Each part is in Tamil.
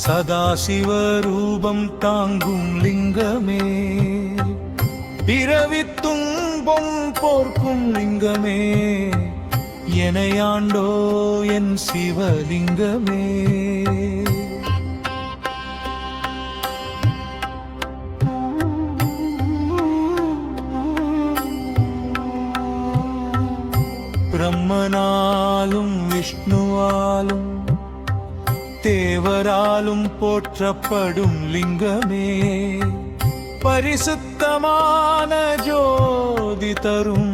சதாசிவரூபம் தாங்கும் லிங்கமே, பிறவி துன்பம் போர்க்கும் லிங்கமே, எனையாண்டோ என் சிவலிங்கமே. பிரம்மனாலும் விஷ்ணுவாலும் தேவராலும் போற்றப்படும் லிங்கமே, பரிசுத்தமான ஜோதி தரும்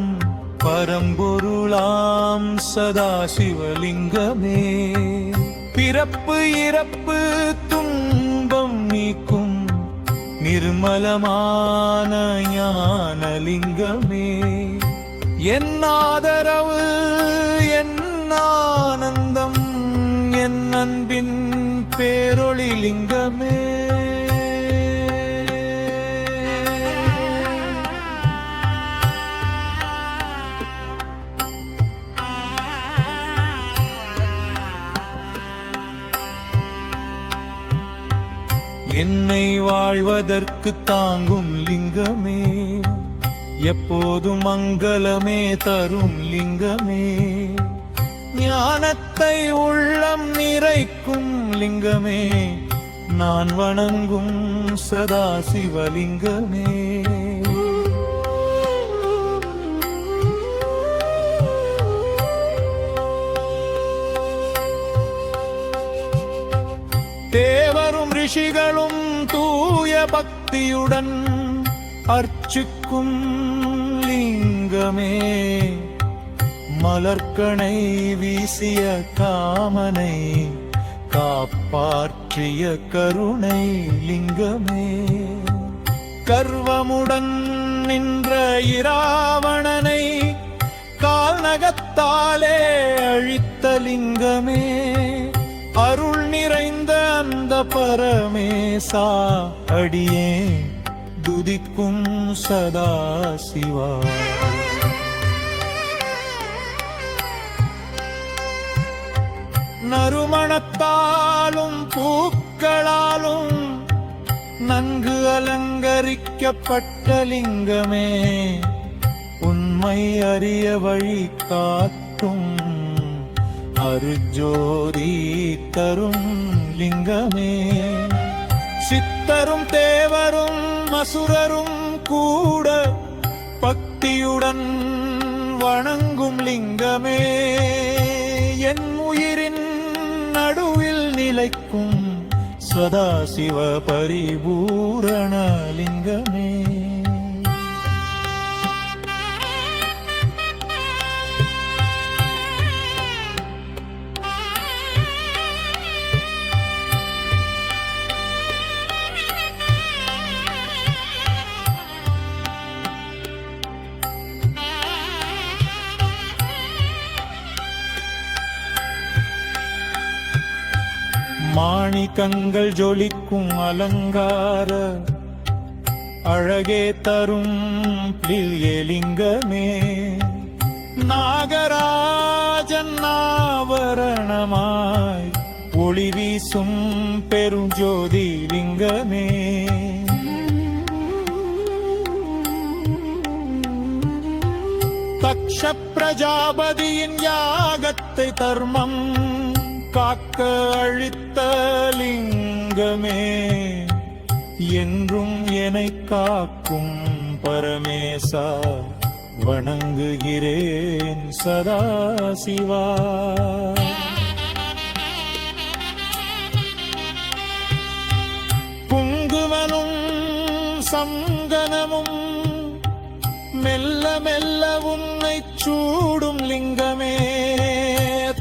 பரம்பொருளாம் சதாசிவலிங்கமே, பிறப்பு இறப்பு துன்பம் நீக்கும் நிர்மலமான ஞானலிங்கமே, என் ஆதரவு என் ஆனந்தம் என் அன்பின் பேரொளி லிங்கமே. என்னை வாழ்வதற்கு தாங்கும் லிங்கமே, எப்போதும் மங்களமே தரும் லிங்கமே, ஞானத்தை உள்ளம் நிறைக்கும் லிங்கமே, நான் வணங்கும் சதாசிவலிங்கமே. தேவரும் ரிஷிகளும் தூய பக்தியுடன் அர்ச்சிக்கும் லிங்கமே, மலர்கணை வீசிய காமனை காப்பாற்றிய கருணை லிங்கமே, கர்வமுடன் நின்ற இராவணனை கால்நகத்தாலே அழித்த லிங்கமே, அருள் நிறைந்த அந்த பரமேசா அடியே துதிக்கும் சதாசிவா. நறுமணத்தாலும் பூக்களாலும் நன்கு அலங்கரிக்கப்பட்ட லிங்கமே, உண்மை அறிய வழி காட்டும் அருஜோதி தரும் லிங்கமே, சித்தரும் தேவரும் அசுரரும் கூட பக்தியுடன் வணங்கும் லிங்கமே, என் உயிரின் நடுவில் நிலைக்கும் சதாசிவ பரிபூரண லிங்கமே. மாணிக்கங்கள் ஜொலிக்கும் அலங்கார அழகே தரும் லிங்கமே, நாகராஜன் ஆவரணமாய் ஒளி வீசும் பெரும் ஜோதி லிங்கமே, தக்ஷ பிரஜாபதியின் யாகத்தை தர்மம் காக்க அழித்த லிங்கமே, என்றும் என்னை காக்கும் பரமேசா வணங்குகிறேன் சதாசிவா. குங்குமனும் சங்கனமும் மெல்ல மெல்ல உன்னை சூடும் லிங்கமே,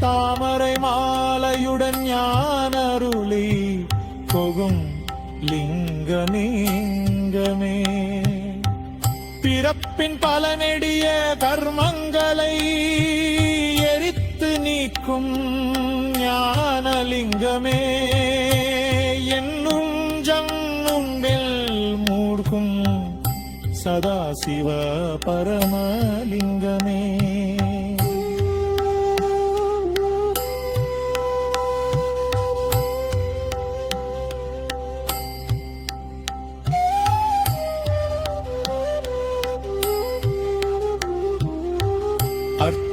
தாமரை மாலையுடன் ஞானருளி கொகும் லிங்கமே, பிறப்பின் பலனெடிய கர்மங்களை எரித்து நீக்கும் ஞானலிங்கமே, என்னும் ஜன்னும்பில் மூழ்கும் சதாசிவ பரமலிங்கமே.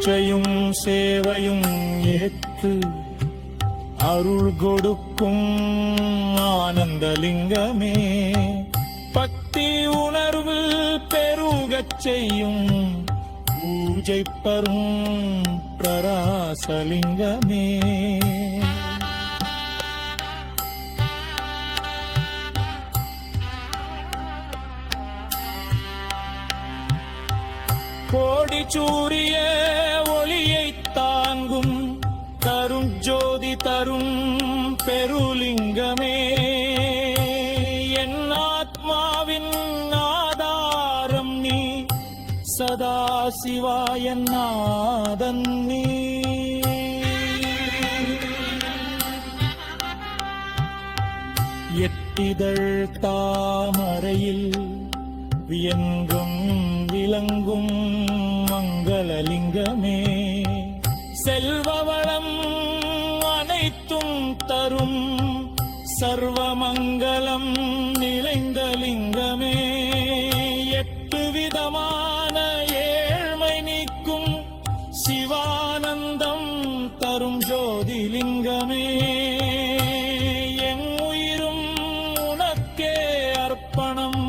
பிச்சையும் சேவையும் ஏற்று அருள் கொடுக்கும் ஆனந்தலிங்கமே, பக்தி உணர்வு பெருகச் செய்யும் பூஜை பரும் பிரராசலிங்கமே. கோடி சூரிய ஒளியை தாங்கும் கருஞ்சோதி தரும் பெருலிங்கமே, என் ஆத்மாவின் ஆதாரம் நீ, சதா சிவாய நாதன் நீ. எட்டிதழ் தாமரையில் வியங்கும் விளங்கும் மங்களலிங்கமே, செல்வவளம் அனைத்தும் தரும் சர்வமங்கலம் நிறைந்த லிங்கமே, எட்டு விதமான ஏழ்மை நீக்கும் சிவானந்தம் தரும் ஜோதிலிங்கமே, என் உயிரும் உனக்கே அர்ப்பணம்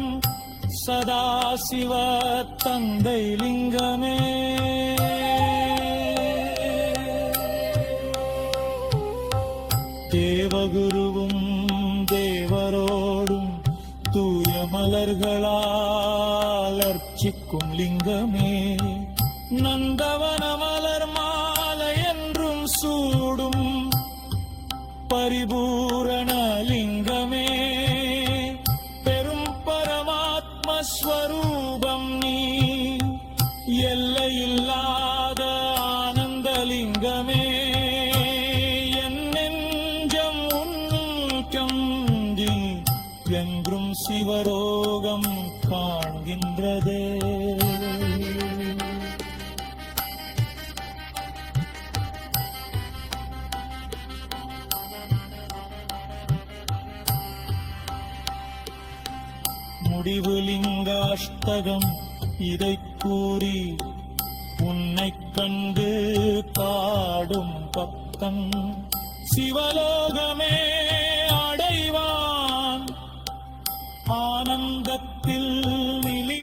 சதா சிவ தந்தை லிங்கமே. தேவகுருவும் தேவரோடும் தூய மலர்களால் அர்ச்சிக்கும் லிங்கமே, நந்தவன மலர் மாலை என்றும் சூடும் பரிபூரண லிங்கமே, பெரும் பரமாத்மஸ்வரூபம் நீ, எல்லையில்லாத ஆனந்தலிங்கமே, என் நெஞ்சம் உன்கந்தி என்றும் சிவரோகம் காண்கின்றதே. முடிவு லிங்காஷ்டகம் இதை கூறி உன்னைக் கண்டு பாடும் பக்தன் சிவலோகமே அடைவான், ஆனந்தத்தில்